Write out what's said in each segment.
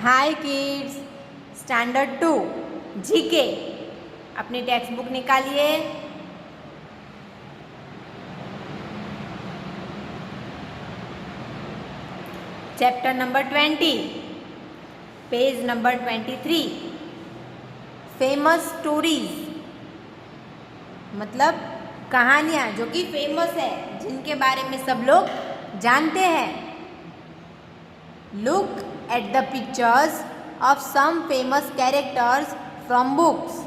हाय kids, standard 2 GK अपनी text book निकालिए। Chapter number 20, page number 23। Famous stories मतलब कहानियाँ जो कि फेमस है, जिनके बारे में सब लोग जानते हैं। Look at the pictures of some famous characters from books.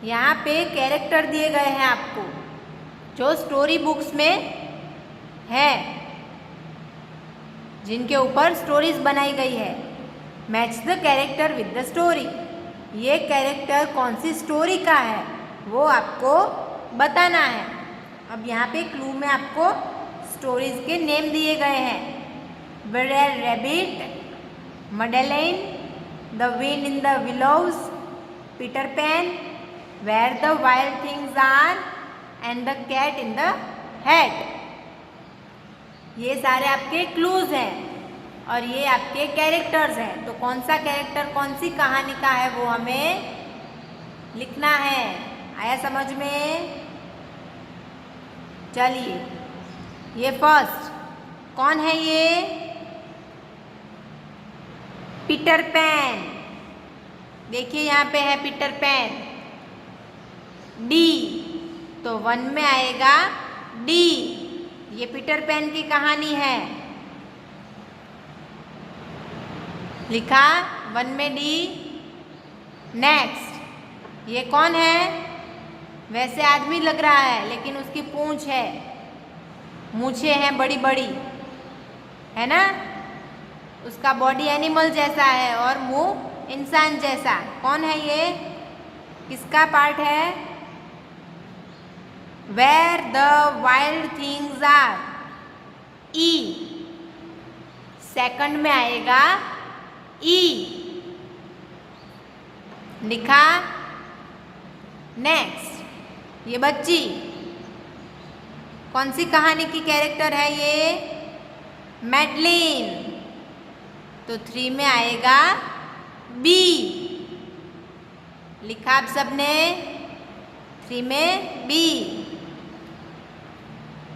यहाँ पे कैरेक्टर दिए गए हैं आपको जो स्टोरी बुक्स में है, जिनके ऊपर स्टोरीज बनाई गई है। Match the character with the story. ये कैरेक्टर कौन सी स्टोरी का है वो आपको बताना है। अब यहाँ पे क्लू में आपको स्टोरीज के नेम दिए गए हैं। Brer Rabbit, Madeline, the wind in the willows, Peter Pan, where the wild things are and the cat in the hat. ये सारे आपके क्लूज हैं और ये आपके कैरेक्टर्स हैं। तो कौन सा कैरेक्टर कौन सी कहानी का है वो हमें लिखना है। आया समझ में? चलिए, ये फर्स्ट कौन है? ये पीटर पैन। देखिए यहाँ पे है पीटर पैन। डी, तो 1 में आएगा डी। ये पीटर पैन की कहानी है। लिखा 1 में डी। नेक्स्ट, ये कौन है? वैसे आदमी लग रहा है लेकिन उसकी पूंछ है, मूछें हैं बड़ी बड़ी, है ना? उसका बॉडी एनिमल जैसा है और मुंह इंसान जैसा। कौन है ये? किसका पार्ट है? Where the wild things are. E, second में आएगा ई। लिखा। नेक्स्ट, ये बच्ची कौन सी कहानी की कैरेक्टर है? ये मैडलिन। तो 3 में आएगा बी। लिखा आप सबने 3 में बी।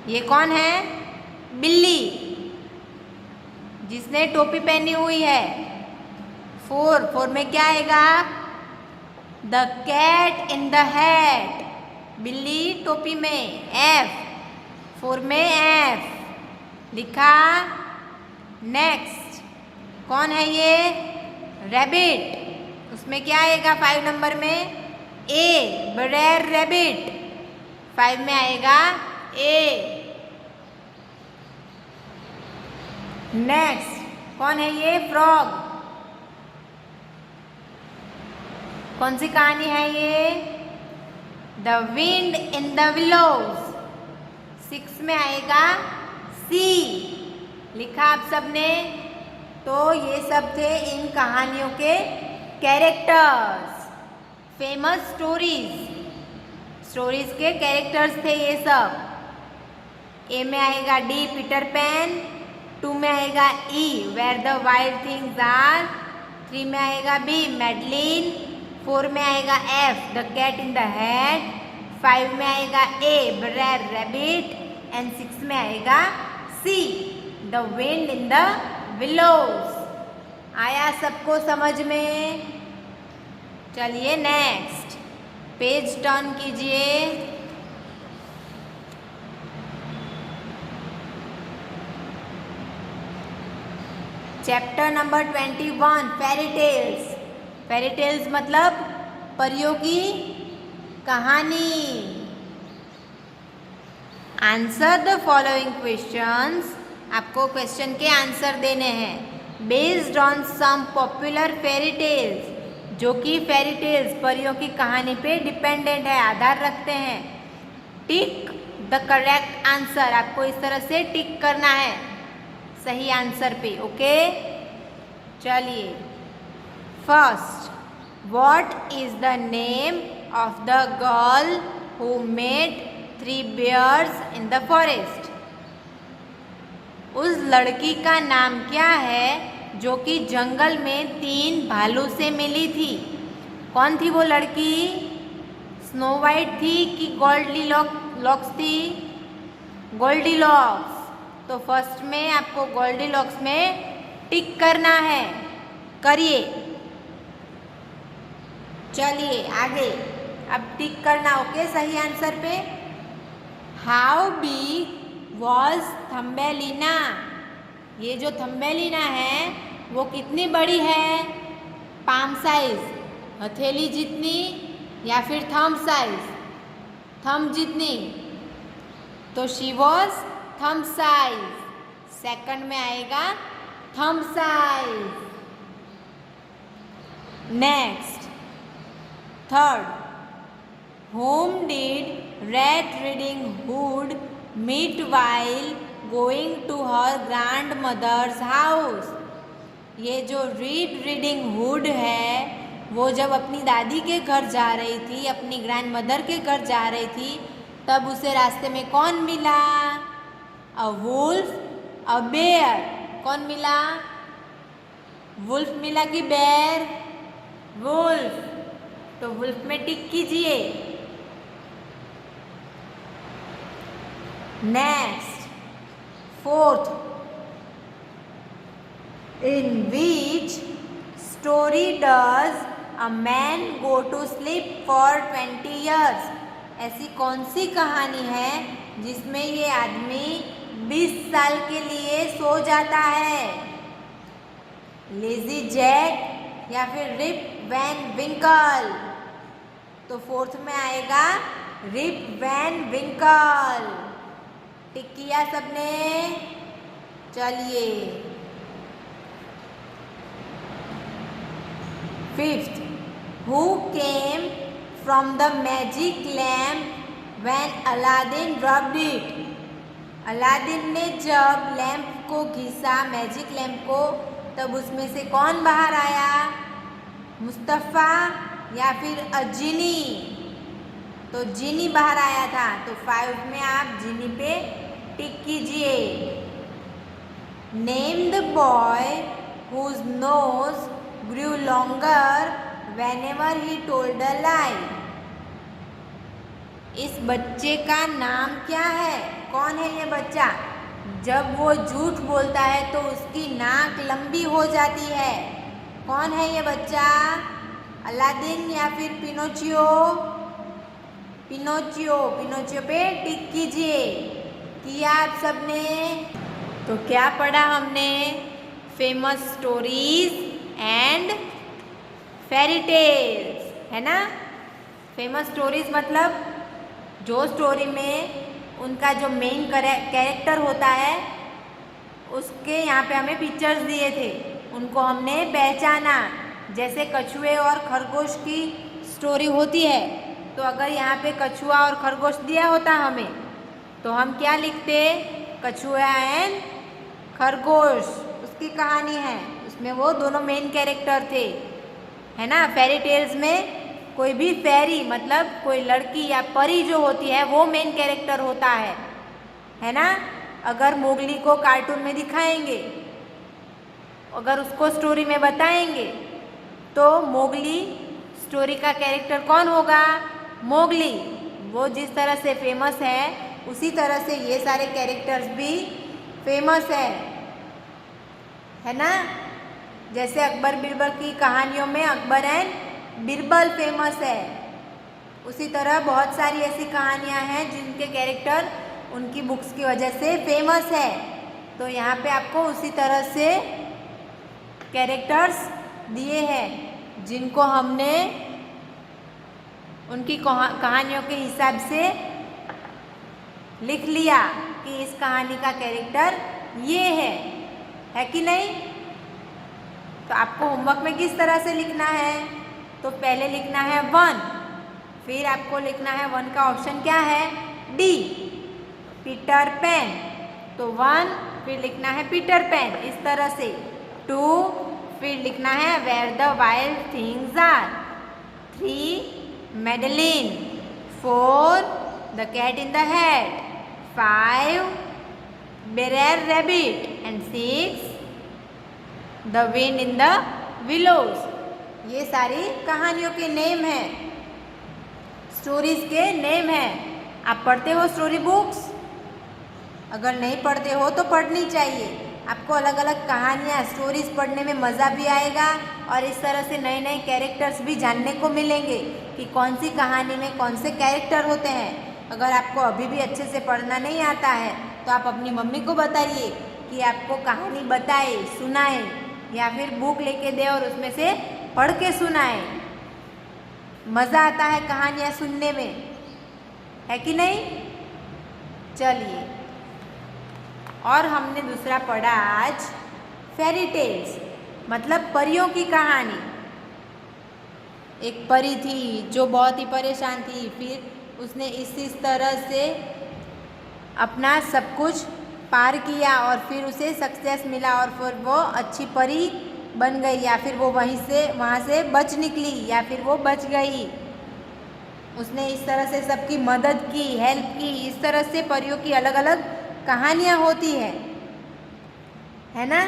ये कौन है? बिल्ली, जिसने टोपी पहनी हुई है। 4 में क्या आएगा? The cat in the hat. बिल्ली टोपी में। F, 4 में F। लिखा। नेक्स्ट, कौन है ये? रैबिट। उसमें क्या आएगा 5 नंबर में? A, ब्रेयर rabbit. 5 में आएगा A। नेक्स्ट, कौन है ये? फ्रॉग। कौन सी कहानी है ये? The wind in the willows. 6 में आएगा C। लिखा आप सबने? तो ये सब थे इन कहानियों के कैरेक्टर्स। फेमस स्टोरीज के कैरेक्टर्स थे ये सब। ए में आएगा डी, पीटर पैन। 2 में आएगा E, where the wild things are. 3 में आएगा बी, मैडलिन। 4 में आएगा F, the cat in the hat. 5 में आएगा ए, ब्रेयर रैबिट। एंड 6 में आएगा C, the wind in the willows. आया सबको समझ में? चलिए नेक्स्ट पेज टर्न कीजिए। Chapter number 21, fairy tales. Fairy tales मतलब परियों की कहानी। Answer the following questions. आपको क्वेश्चन के आंसर देने हैं। Based on some popular fairy tales, जो कि फेरी टेल्स परियों की कहानी पे डिपेंडेंट है, आधार रखते हैं। Tick the correct answer. आपको इस तरह से टिक करना है सही आंसर पे। ओके, चलिए। First, what is the name of the girl who met 3 bears in the forest. उस लड़की का नाम क्या है जो कि जंगल में 3 भालू से मिली थी। कौन थी वो लड़की? स्नो वाइट थी कि गोल्डीलॉक्स थी? गोल्डीलॉक्स। तो फर्स्ट में आपको गोल्डीलॉक्स में टिक करना है, करिए। चलिए आगे, अब टिक करना, ओके, सही आंसर पे। How big was Thumbelina? ये जो थम्बेलिना है वो कितनी बड़ी है? पाम साइज, हथेली जितनी या फिर थंब साइज? थंब जितनी। तो she was thumb size. Second में आएगा thumb size. Next, third, whom did Red Riding Hood meet while going to her grandmother's house? ये जो रेड रीडिंग हुड है वो जब अपनी दादी के घर जा रही थी, अपनी ग्रैंडमदर के घर जा रही थी, तब उसे रास्ते में कौन मिला? A wolf, a bear. कौन मिला? वुल्फ मिला कि बेयर? वुल्फ। तो वुल्फ में टिक कीजिए। Next, fourth, in which story does a man go to sleep for 20 years? ऐसी कौन सी कहानी है जिसमें ये आदमी 20 साल के लिए सो जाता है? लेजी जैक या फिर रिप वैन विंकल? तो फोर्थ में आएगा रिप वैन विंकल। टिक किया सबने? चलिए, fifth, who came from the magic lamp when Aladdin rubbed it? Aladdin ने जब लैम्प को घिसा, मैजिक लैम्प को, तब उसमें से कौन बाहर आया? मुस्तफ़ा या फिर जिनी? तो जिनी बाहर आया था। तो 5 में आप जिनी पे टिक कीजिए। Name the boy whose nose grew longer whenever he told a lie? इस बच्चे का नाम क्या है? कौन है ये बच्चा? जब वो झूठ बोलता है तो उसकी नाक लंबी हो जाती है। कौन है ये बच्चा? अलादीन या फिर पिनोचियो? पिनोचियो। पिनोचियो पे टिक कीजिए। किया आप सबने? तो क्या पढ़ा हमने? Famous stories and fairy tales, है ना? फेमस स्टोरीज मतलब जो स्टोरी में उनका जो मेन कैरेक्टर होता है उसके यहाँ पे हमें पिक्चर्स दिए थे, उनको हमने पहचाना। जैसे कछुए और खरगोश की स्टोरी होती है, तो अगर यहाँ पे कछुआ और खरगोश दिया होता हमें, तो हम क्या लिखते? कछुआ एंड खरगोश, उसकी कहानी है, उसमें वो दोनों मेन कैरेक्टर थे, है ना? फेरी टेल्स में कोई भी फेरी मतलब कोई लड़की या परी जो होती है वो मेन कैरेक्टर होता है ना? अगर मोगली को कार्टून में दिखाएंगे, अगर उसको स्टोरी में बताएंगे, तो मोगली स्टोरी का कैरेक्टर कौन होगा? मोगली। वो जिस तरह से फेमस है उसी तरह से ये सारे कैरेक्टर्स भी फेमस है ना? जैसे अकबर बीरबल की कहानियों में अकबर एंड बीरबल फेमस है, उसी तरह बहुत सारी ऐसी कहानियाँ हैं जिनके कैरेक्टर उनकी बुक्स की वजह से फेमस है। तो यहाँ पे आपको उसी तरह से कैरेक्टर्स दिए हैं जिनको हमने उनकी कहानियों के हिसाब से लिख लिया कि इस कहानी का कैरेक्टर ये है कि नहीं? तो आपको होमवर्क में किस तरह से लिखना है? तो पहले लिखना है 1, फिर आपको लिखना है 1 का ऑप्शन क्या है? D, Peter pan. तो 1 फिर लिखना है पीटर पैन इस तरह से। 2 फिर लिखना है where the wild things are. 3 Madeline. 4 the cat in the head. 5 Brer Rabbit and 6 the wind in the willows. ये सारी कहानियों के नेम हैं, स्टोरीज के नेम हैं। आप पढ़ते हो स्टोरी बुक्स? अगर नहीं पढ़ते हो तो पढ़नी चाहिए। आपको अलग अलग कहानियाँ, स्टोरीज पढ़ने में मज़ा भी आएगा और इस तरह से नए नए कैरेक्टर्स भी जानने को मिलेंगे कि कौन सी कहानी में कौन से कैरेक्टर होते हैं। अगर आपको अभी भी अच्छे से पढ़ना नहीं आता है तो आप अपनी मम्मी को बताइए कि आपको कहानी बताए, सुनाए, या फिर बुक लेके दे और उसमें से पढ़ के सुनाए। मज़ा आता है कहानियाँ सुनने में, है कि नहीं? चलिए, और हमने दूसरा पढ़ा आज फेरी टेल्स, मतलब परियों की कहानी। एक परी थी जो बहुत ही परेशान थी, फिर उसने इस तरह से अपना सब कुछ पार किया और फिर उसे सक्सेस मिला और फिर वो अच्छी परी बन गई, या फिर वो वहाँ से बच निकली, या फिर वो बच गई। उसने इस तरह से सबकी मदद की, हेल्प की। इस तरह से परियों की अलग अलग कहानियाँ होती है ना?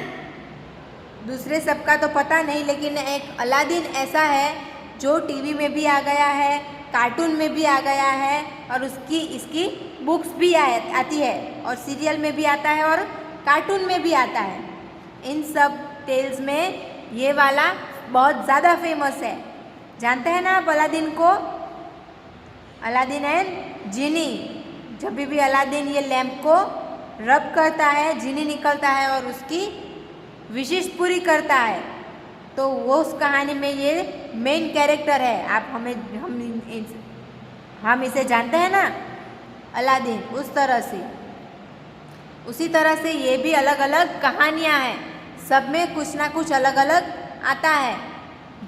दूसरे सबका तो पता नहीं, लेकिन एक अलादीन ऐसा है जो टीवी में भी आ गया है, कार्टून में भी आ गया है, और इसकी बुक्स भी आती है, और सीरियल में भी आता है और कार्टून में भी आता है। इन सब टेल्स में ये वाला बहुत ज़्यादा फेमस है। जानते हैं ना आप अलादीन को? अलादीन एंड जिनी। जब भी अलादीन ये लैंप को रब करता है, जिनी निकलता है और उसकी विशेष पूरी करता है, तो वो उस कहानी में ये मेन कैरेक्टर है। आप हम इसे जानते हैं ना, अलादीन। उसी तरह से ये भी अलग अलग कहानियाँ हैं, सब में कुछ ना कुछ अलग अलग आता है।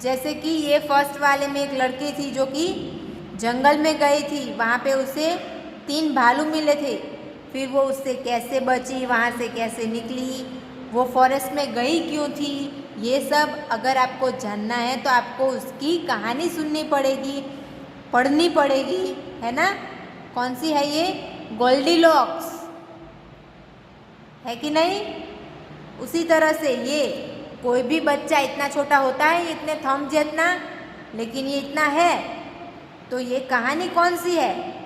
जैसे कि ये फर्स्ट वाले में एक लड़की थी जो कि जंगल में गई थी, वहाँ पे उसे 3 भालू मिले थे। फिर वो उससे कैसे बची, वहाँ से कैसे निकली, वो फॉरेस्ट में गई क्यों थी, ये सब अगर आपको जानना है तो आपको उसकी कहानी सुननी पड़ेगी, पढ़नी पड़ेगी, है ना? कौन सी है ये? गोल्डीलॉक्स, है कि नहीं? उसी तरह से ये कोई भी बच्चा इतना छोटा होता है, इतने थंब जितना, लेकिन ये इतना है, तो ये कहानी कौन सी है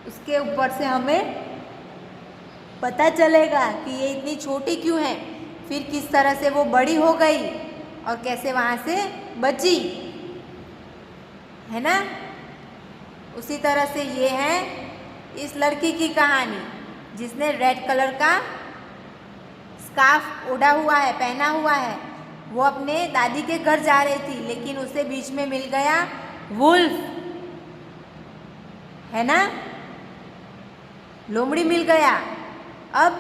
उसके ऊपर से हमें पता चलेगा कि ये इतनी छोटी क्यों है, फिर किस तरह से वो बड़ी हो गई और कैसे वहाँ से बची, है ना? उसी तरह से ये है इस लड़की की कहानी जिसने रेड कलर का स्कार्फ ओढ़ा हुआ है, पहना हुआ है। वो अपने दादी के घर जा रही थी, लेकिन उसे बीच में मिल गया वुल्फ, है ना? लोमड़ी मिल गया। अब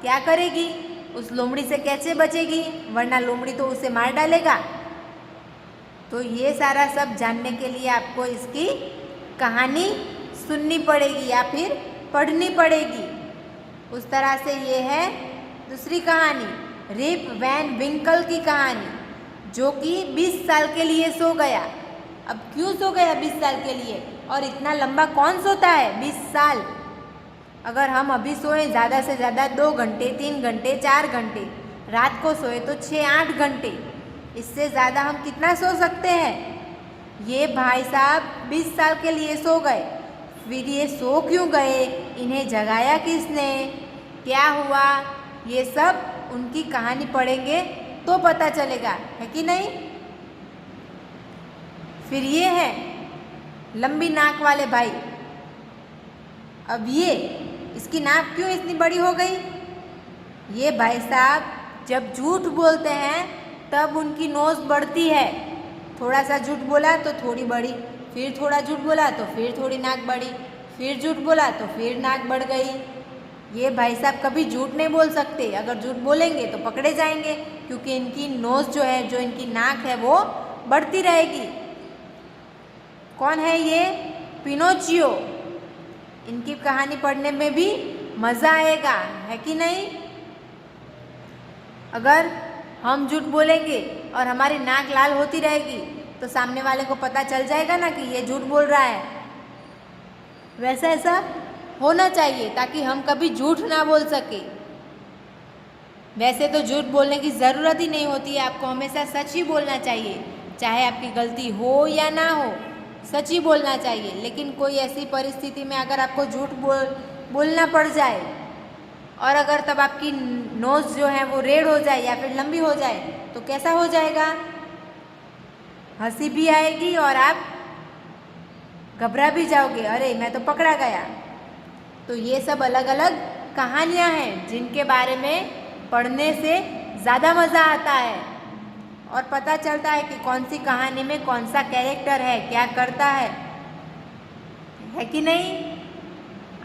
क्या करेगी? उस लोमड़ी से कैसे बचेगी? वरना लोमड़ी तो उसे मार डालेगा। तो ये सारा सब जानने के लिए आपको इसकी कहानी सुननी पड़ेगी या फिर पढ़नी पड़ेगी। उस तरह से ये है दूसरी कहानी, रिप वैन विंकल की कहानी, जो कि 20 साल के लिए सो गया। अब क्यों सो गया 20 साल के लिए? और इतना लंबा कौन सोता है 20 साल? अगर हम अभी सोएं ज़्यादा से ज़्यादा 2 घंटे, 3 घंटे, 4 घंटे, रात को सोए तो 6-8 घंटे, इससे ज़्यादा हम कितना सो सकते हैं? ये भाई साहब 20 साल के लिए सो गए। फिर ये सो क्यों गए? इन्हें जगाया किसने? क्या हुआ? ये सब उनकी कहानी पढ़ेंगे तो पता चलेगा, है कि नहीं? फिर ये है लंबी नाक वाले भाई। अब ये इसकी नाक क्यों इतनी बड़ी हो गई? ये भाई साहब जब झूठ बोलते हैं तब उनकी नोज़ बढ़ती है। थोड़ा सा झूठ बोला तो थोड़ी बढ़ी, फिर थोड़ा झूठ बोला तो फिर थोड़ी नाक बढ़ी, फिर झूठ बोला तो फिर नाक बढ़ गई। ये भाई साहब कभी झूठ नहीं बोल सकते। अगर झूठ बोलेंगे तो पकड़े जाएंगे, क्योंकि इनकी नोज़ जो है, जो इनकी नाक है, वो बढ़ती रहेगी। कौन है ये? पिनोचियो। इनकी कहानी पढ़ने में भी मज़ा आएगा, है कि नहीं? अगर हम झूठ बोलेंगे और हमारी नाक लाल होती रहेगी तो सामने वाले को पता चल जाएगा ना कि ये झूठ बोल रहा है। वैसा ऐसा होना चाहिए ताकि हम कभी झूठ ना बोल सके। वैसे तो झूठ बोलने की ज़रूरत ही नहीं होती है, आपको हमेशा सच ही बोलना चाहिए, चाहे आपकी गलती हो या ना हो, सच ही बोलना चाहिए। लेकिन कोई ऐसी परिस्थिति में अगर आपको झूठ बोलना पड़ जाए और अगर तब आपकी नोज़ जो है वो रेड हो जाए या फिर लंबी हो जाए तो कैसा हो जाएगा? हंसी भी आएगी और आप घबरा भी जाओगे, अरे मैं तो पकड़ा गया। तो ये सब अलग अलग कहानियाँ हैं जिनके बारे में पढ़ने से ज़्यादा मज़ा आता है और पता चलता है कि कौन सी कहानी में कौन सा कैरेक्टर है, क्या करता है कि नहीं?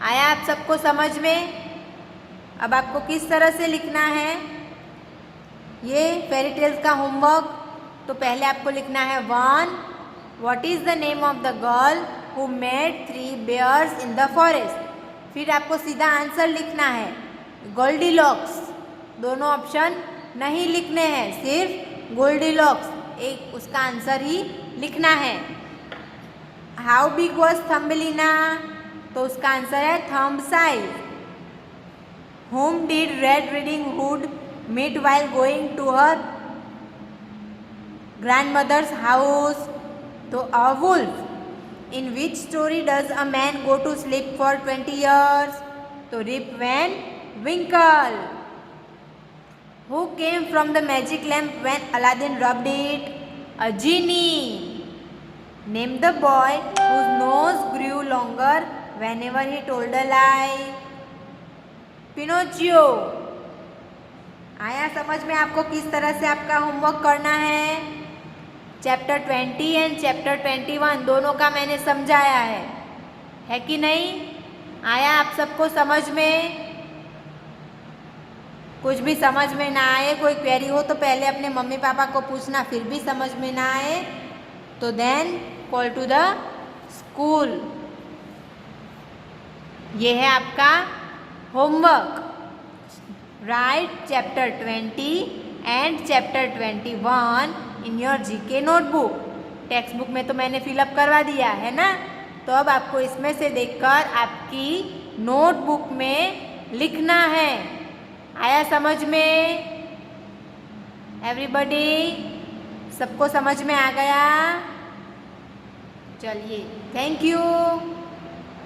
आया आप सबको समझ में? अब आपको किस तरह से लिखना है ये फेरी टेल्स का होमवर्क? तो पहले आपको लिखना है 1. What is the name of the girl who met 3 bears in the forest? फिर आपको सीधा आंसर लिखना है गोल्डीलॉक्स। दोनों ऑप्शन नहीं लिखने हैं, सिर्फ गोल्डीलॉक्स एक उसका आंसर ही लिखना है। How big was Thumbelina? तो उसका आंसर है thumb size. Whom did Red Riding Hood meet while going to her grandmother's house? तो a wolf. In which story does a man go to sleep for 20 years? तो Rip Van Winkle. Who came from the magic lamp when Aladdin rubbed it? A genie. Name the boy whose nose grew longer whenever he told a lie. Pinocchio. आया समझ में आपको किस तरह से आपका homework करना है? चैप्टर 20 एंड चैप्टर 21 दोनों का मैंने समझाया है कि नहीं? आया आप सबको समझ में? कुछ भी समझ में ना आए, कोई क्वेरी हो तो पहले अपने मम्मी पापा को पूछना, फिर भी समझ में ना आए तो then call to the school. ये है आपका homework. Write chapter 20 and chapter 21 in your GK notebook. Textbook में तो मैंने फिलअप करवा दिया है ना, तो अब आपको इसमें से देखकर आपकी नोटबुक में लिखना है। आया समझ में? एवरीबॉडी सबको समझ में आ गया? चलिए, थैंक यू।